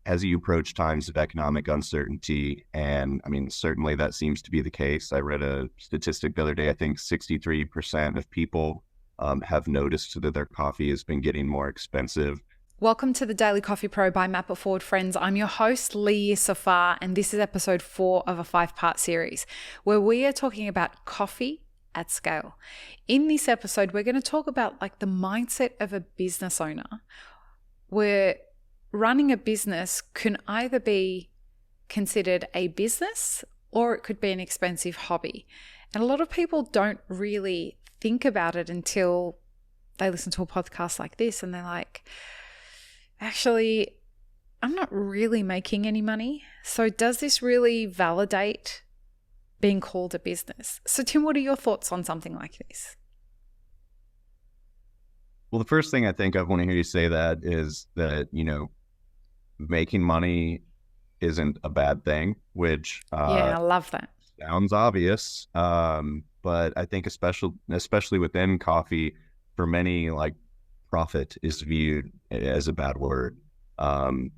as you approach times of economic uncertainty, and I mean, certainly that seems to be the case. I read a statistic the other day. I think 63% of people have noticed that their coffee has been getting more expensive. Welcome to the Daily Coffee Pro by Map It Forward, friends. I'm your host, Lee Safar, and this is episode 4 of a 5-part series where we are talking about coffee at scale. In this episode, we're going to talk about the mindset of a business owner, where running a business can either be considered a business or it could be an expensive hobby. And a lot of people don't really think about it until they listen to a podcast like this and they're like, actually, I'm not really making any money. So does this really validate being called a business? So Tim, what are your thoughts on something like this? Well, the first thing I think I want to hear you say that is that, making money isn't a bad thing, which I love that. Sounds obvious. But I think especially within coffee, for many, profit is viewed as a bad word. But,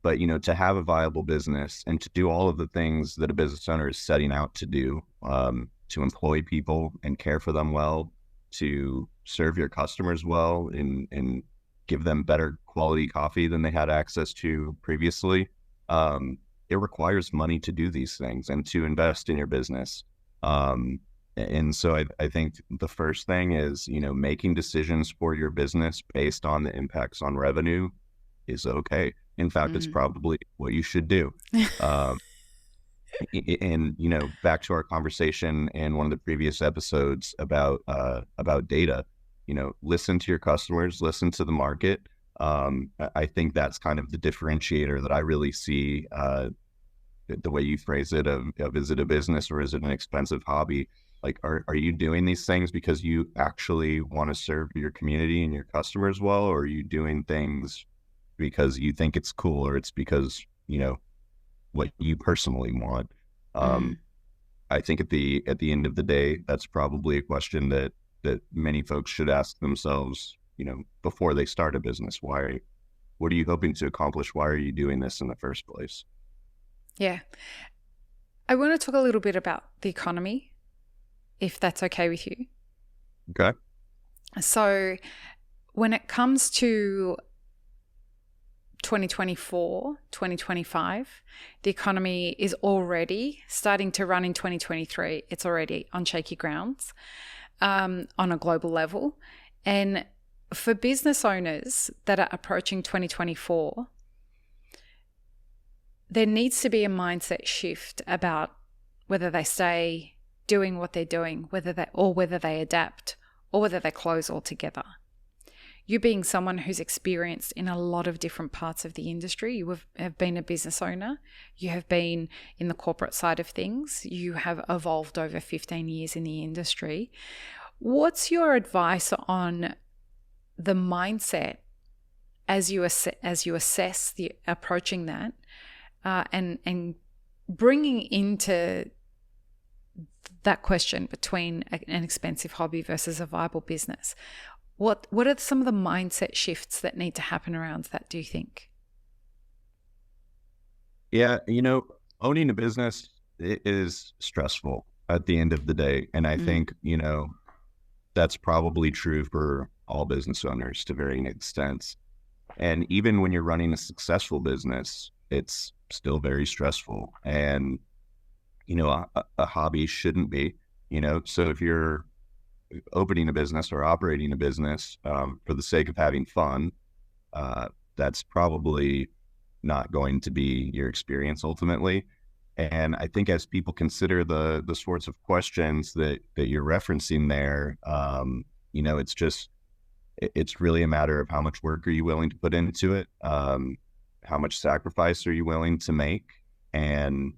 to have a viable business and to do all of the things that a business owner is setting out to do, to employ people and care for them well, to serve your customers well and give them better quality coffee than they had access to previously. It requires money to do these things and to invest in your business. And so I think the first thing is, making decisions for your business based on the impacts on revenue is okay. In fact, it's probably what you should do. And, back to our conversation in one of the previous episodes about data, listen to your customers, listen to the market. I think that's kind of the differentiator that I really see, the way you phrase it of is it a business or is it an expensive hobby? Are you doing these things because you actually want to serve your community and your customers well, or are you doing things because you think it's cool, or it's because, what you personally want? I think at the end of the day, that's probably a question that many folks should ask themselves, before they start a business. What are you hoping to accomplish? Why are you doing this in the first place? Yeah. I want to talk a little bit about the economy, if that's okay with you. Okay. So when it comes to 2024, 2025, the economy is already starting to run in 2023. It's already on shaky grounds on a global level. And for business owners that are approaching 2024, there needs to be a mindset shift about whether they stay doing what they're doing, whether they adapt, or whether they close altogether. You being someone who's experienced in a lot of different parts of the industry, you have been a business owner, you have been in the corporate side of things, you have evolved over 15 years in the industry. What's your advice on the mindset as you assess the approaching that, and bringing into that question between an expensive hobby versus a viable business? What are some of the mindset shifts that need to happen around that, do you think? Yeah, owning a business is stressful at the end of the day. And I think, that's probably true for all business owners to varying extents. And even when you're running a successful business, it's still very stressful. And, a hobby shouldn't be, so if you're opening a business or operating a business for the sake of having fun, that's probably not going to be your experience ultimately. And I think as people consider the sorts of questions that you're referencing there, it's really a matter of how much work are you willing to put into it, how much sacrifice are you willing to make, and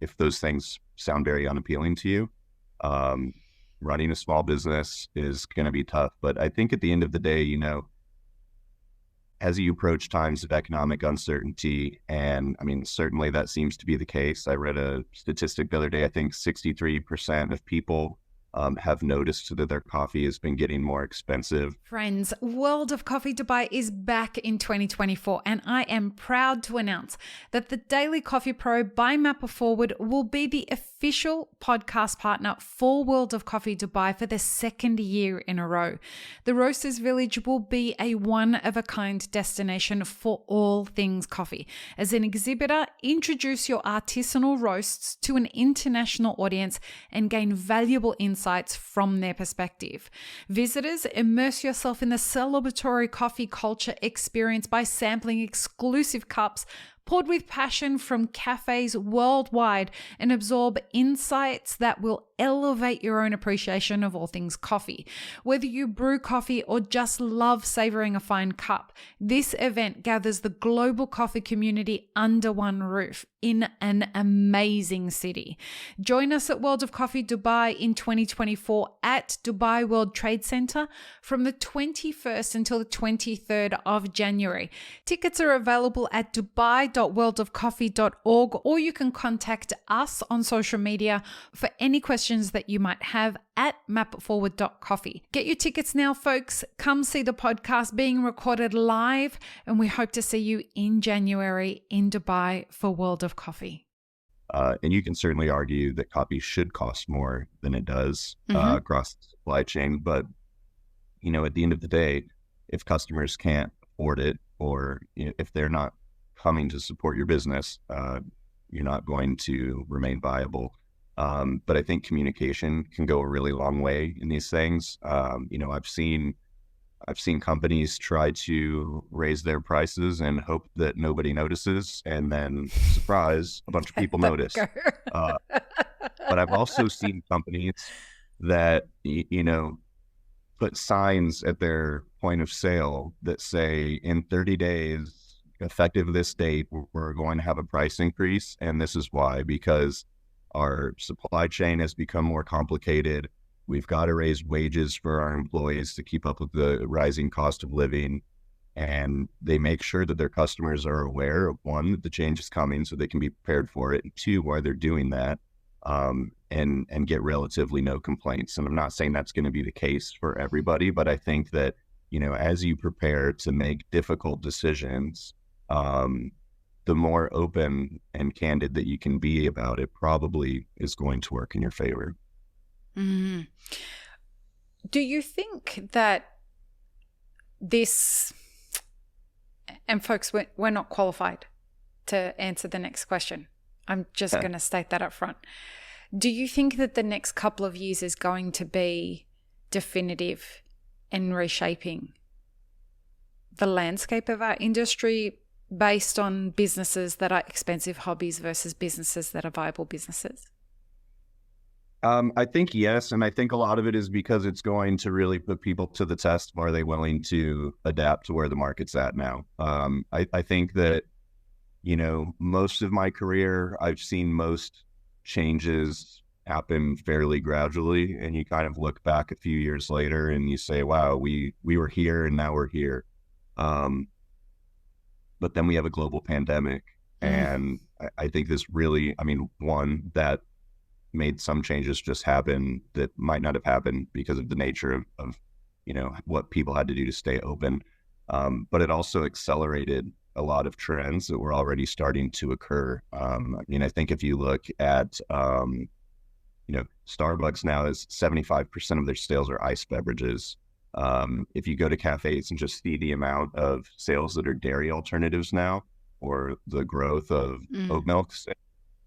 if those things sound very unappealing to you, running a small business is going to be tough. But I think at the end of the day, as you approach times of economic uncertainty, and I mean, certainly that seems to be the case. I read a statistic the other day. I think 63% of people have noticed that their coffee has been getting more expensive. Friends, World of Coffee Dubai is back in 2024, and I am proud to announce that the Daily Coffee Pro by Mapper Forward will be the official podcast partner for World of Coffee Dubai for the second year in a row. The Roasters Village will be a one-of-a-kind destination for all things coffee. As an exhibitor, introduce your artisanal roasts to an international audience and gain valuable insights from their perspective. Visitors, immerse yourself in the celebratory coffee culture experience by sampling exclusive cups poured with passion from cafes worldwide, and absorb insights that will elevate your own appreciation of all things coffee. Whether you brew coffee or just love savoring a fine cup, this event gathers the global coffee community under one roof in an amazing city. Join us at World of Coffee Dubai in 2024 at Dubai World Trade Center from the 21st until the 23rd of January. Tickets are available at dubai.worldofcoffee.org, or you can contact us on social media for any questions that you might have at mapforward.coffee. Get your tickets now, folks. Come see the podcast being recorded live, and we hope to see you in January in Dubai for World of Coffee. And you can certainly argue that coffee should cost more than it does across the supply chain. But, at the end of the day, if customers can't afford it, or if they're not coming to support your business, you're not going to remain viable. But I think communication can go a really long way in these things. I've seen companies try to raise their prices and hope that nobody notices, and then surprise, a bunch of people notice. But I've also seen companies that, put signs at their point of sale that say, in 30 days, effective this date, we're going to have a price increase. And this is why, because our supply chain has become more complicated. We've got to raise wages for our employees to keep up with the rising cost of living. And they make sure that their customers are aware of, one, that the change is coming so they can be prepared for it, and two, why they're doing that, and get relatively no complaints. And I'm not saying that's going to be the case for everybody, but I think that, as you prepare to make difficult decisions, the more open and candid that you can be about it probably is going to work in your favor. Mm. Do you think that this, and folks, we're not qualified to answer the next question. I'm just going to state that up front. Do you think that the next couple of years is going to be definitive in reshaping the landscape of our industry, based on businesses that are expensive hobbies versus businesses that are viable businesses? I think yes. And I think a lot of it is because it's going to really put people to the test. Are they willing to adapt to where the market's at now? I think that, most of my career, I've seen most changes happen fairly gradually. And you kind of look back a few years later and you say, wow, we were here and now we're here. But then we have a global pandemic. And I think this really, one, that made some changes just happen that might not have happened because of the nature of what people had to do to stay open. But it also accelerated a lot of trends that were already starting to occur. I think if you look at, Starbucks now is 75% of their sales are iced beverages. If you go to cafes and just see the amount of sales that are dairy alternatives now, or the growth of oat milks,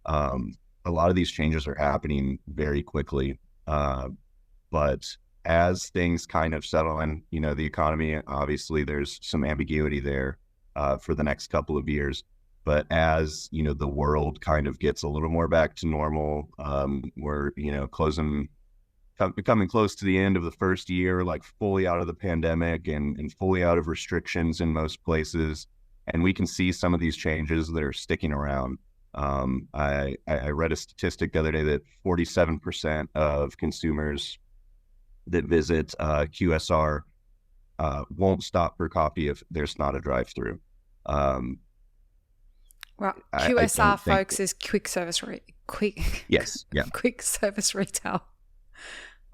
a lot of these changes are happening very quickly. But as things kind of settle in, the economy, obviously there's some ambiguity there for the next couple of years. But as, the world kind of gets a little more back to normal, we're, becoming close to the end of the first year, like fully out of the pandemic and fully out of restrictions in most places. And we can see some of these changes that are sticking around. I read a statistic the other day that 47% of consumers that visit QSR won't stop for coffee if there's not a drive-through. Well, QSR, folks, is quick service quick yes, yeah, quick service retail.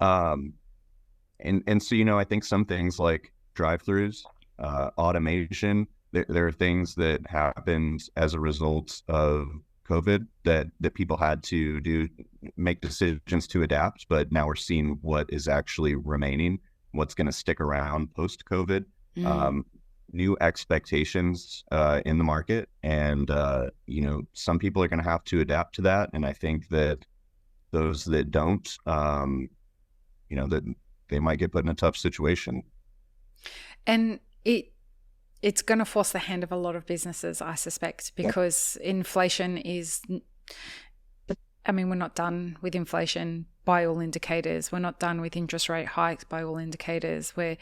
Um, and so, I think some things like drive-throughs, automation, there are things that happened as a result of COVID that people had to make decisions to adapt, but now we're seeing what is actually remaining, what's going to stick around post-COVID, new expectations in the market. And, some people are going to have to adapt to that. And I think that those that don't, that they might get put in a tough situation. And it's going to force the hand of a lot of businesses, I suspect, because inflation is, we're not done with inflation by all indicators. We're not done with interest rate hikes by all indicators. Where,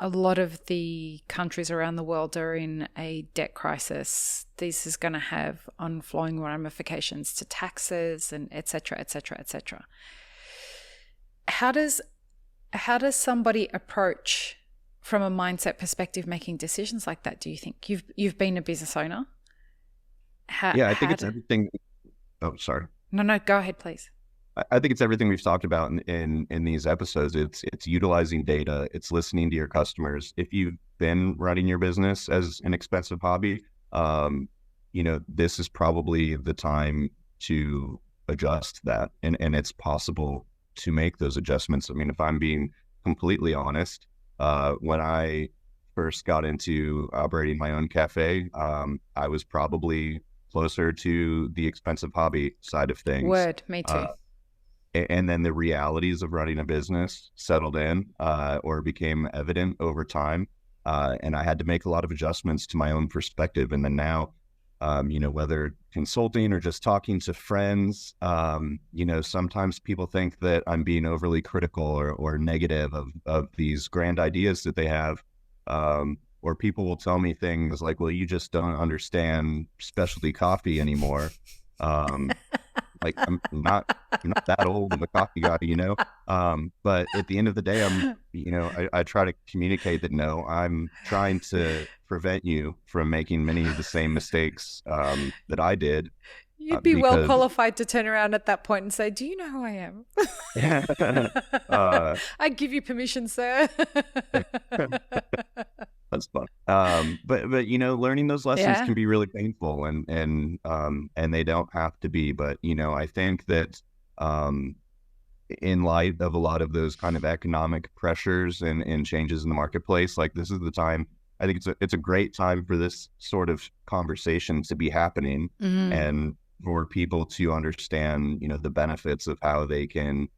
a lot of the countries around the world are in a debt crisis. This is going to have onflowing ramifications to taxes and et cetera, et cetera, et cetera. How does somebody approach, from a mindset perspective, making decisions like that? Do you think you've been a business owner? I think it's everything. Oh, sorry. No, go ahead, please. I think it's everything we've talked about in these episodes. It's utilizing data. It's listening to your customers. If you've been running your business as an expensive hobby, this is probably the time to adjust that, and it's possible to make those adjustments. If I'm being completely honest, when I first got into operating my own cafe, I was probably closer to the expensive hobby side of things. Word, me too. And then the realities of running a business settled in or became evident over time. And I had to make a lot of adjustments to my own perspective. And then now, whether consulting or just talking to friends, sometimes people think that I'm being overly critical or negative of these grand ideas that they have. Or people will tell me things like, well, you just don't understand specialty coffee anymore. Like I'm not that old of a coffee guy, but at the end of the day, I try to communicate that, no, I'm trying to prevent you from making many of the same mistakes that I did. You'd be well qualified to turn around at that point and say, do you know who I am? I give you permission, sir. That's fun. But learning those lessons can be really painful, and they don't have to be. But I think that in light of a lot of those kind of economic pressures and changes in the marketplace, like, this is the time. I think it's a great time for this sort of conversation to be happening, and for people to understand, the benefits of how they can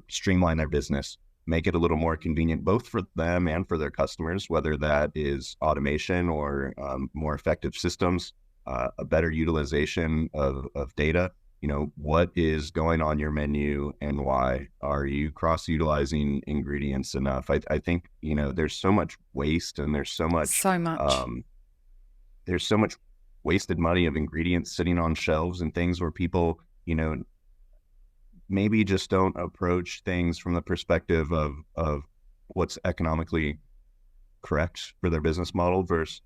streamline their business, make it a little more convenient, both for them and for their customers, whether that is automation or more effective systems, a better utilization of data. What is going on your menu and why? Are you cross-utilizing ingredients enough? I think, there's so much waste, and there's so much wasted money of ingredients sitting on shelves and things where people, maybe just don't approach things from the perspective of what's economically correct for their business model versus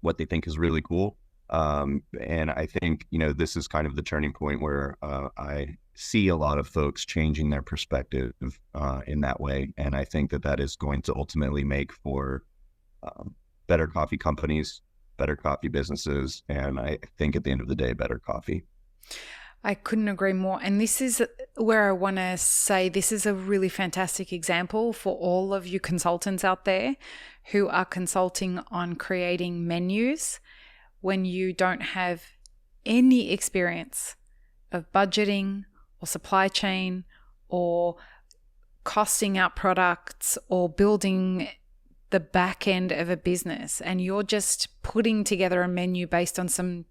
what they think is really cool. And I think, this is kind of the turning point where I see a lot of folks changing their perspective in that way. And I think that is going to ultimately make for better coffee companies, better coffee businesses, and I think at the end of the day, better coffee. I couldn't agree more. And this is where I want to say this is a really fantastic example for all of you consultants out there who are consulting on creating menus when you don't have any experience of budgeting or supply chain or costing out products or building the back end of a business, and you're just putting together a menu based on some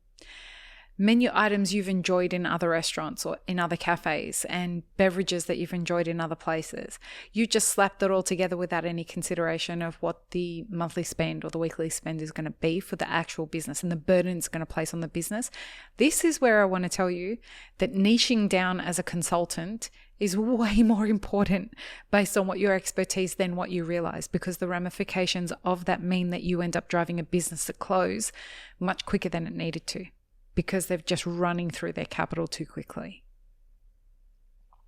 menu items you've enjoyed in other restaurants or in other cafes and beverages that you've enjoyed in other places. You just slapped it all together without any consideration of what the monthly spend or the weekly spend is going to be for the actual business and the burden it's going to place on the business. This is where I want to tell you that niching down as a consultant is way more important based on what your expertise than what you realize, because the ramifications of that mean that you end up driving a business to close much quicker than it needed to, because they're just running through their capital too quickly.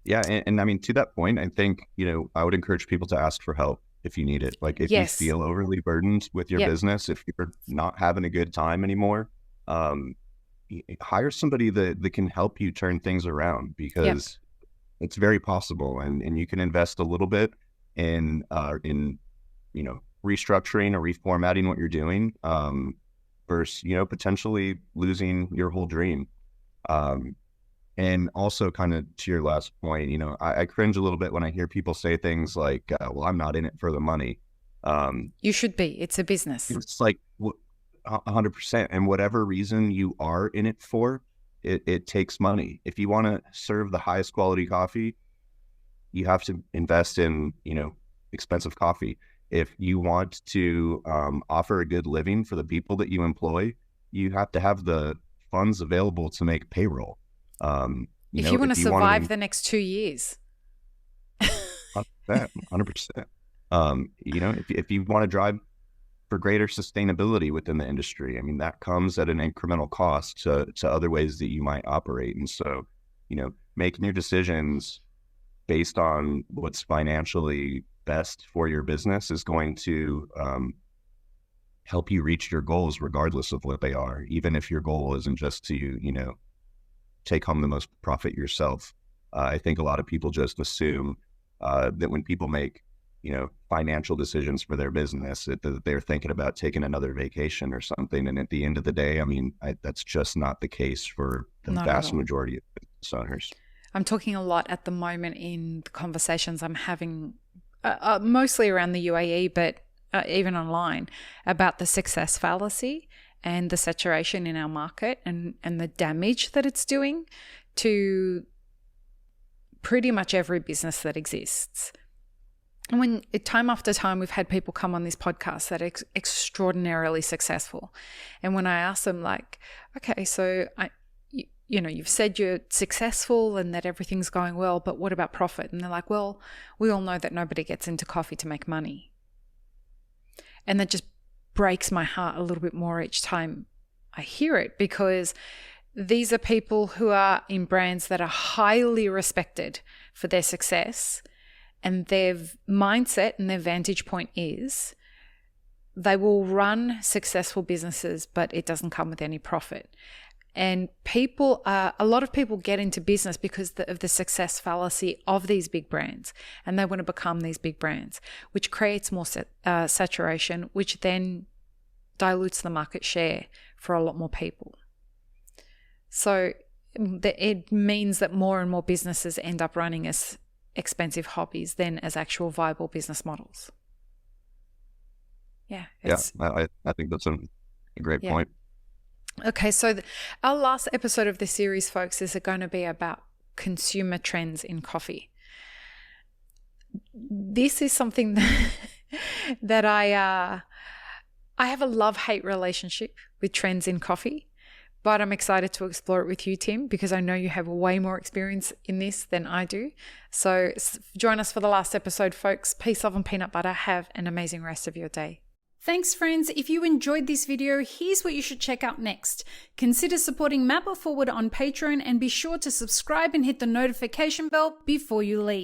Yeah. And I mean, to that point, I think, I would encourage people to ask for help if you need it. Like if you Yes. feel overly burdened with your Yep. business, if you're not having a good time anymore, hire somebody that can help you turn things around, because it's very possible. And you can invest a little bit in restructuring or reformatting what you're doing, versus, potentially losing your whole dream. And also, kind of to your last point, I cringe a little bit when I hear people say things like, well, I'm not in it for the money. You should be. It's a business. It's like 100%. And whatever reason you are in it for, it takes money. If you want to serve the highest quality coffee, you have to invest in, expensive coffee. If you want to offer a good living for the people that you employ, you have to have the funds available to make payroll. If you want to survive the next 2 years. 100%. If you want to drive for greater sustainability within the industry, I mean, that comes at an incremental cost to other ways that you might operate. And so, making your decisions based on what's financially best for your business is going to help you reach your goals regardless of what they are, even if your goal isn't just to, take home the most profit yourself. I think a lot of people just assume that when people make, financial decisions for their business, that they're thinking about taking another vacation or something. And at the end of the day, I mean, that's just not the case for the vast majority of business owners. I'm talking a lot at the moment in the conversations I'm having, mostly around the UAE, but even online, about the success fallacy and the saturation in our market and the damage that it's doing to pretty much every business that exists. And when time after time we've had people come on this podcast that are extraordinarily successful, and when I ask them, like, okay, so you've said you're successful and that everything's going well, but what about profit? And they're like, well, we all know that nobody gets into coffee to make money. And that just breaks my heart a little bit more each time I hear it, because these are people who are in brands that are highly respected for their success, and their mindset and their vantage point is they will run successful businesses, but it doesn't come with any profit. And a lot of people get into business because of the success fallacy of these big brands, and they want to become these big brands, which creates more saturation, which then dilutes the market share for a lot more people. So it means that more and more businesses end up running as expensive hobbies than as actual viable business models. Yeah. I think that's a great point. Okay, so our last episode of this series, folks, is going to be about consumer trends in coffee. This is something that I have a love-hate relationship with trends in coffee, but I'm excited to explore it with you, Tim, because I know you have way more experience in this than I do. So join us for the last episode, folks. Peace, love, and peanut butter. Have an amazing rest of your day. Thanks, friends. If you enjoyed this video, here's what you should check out next. Consider supporting Map It Forward on Patreon, and be sure to subscribe and hit the notification bell before you leave.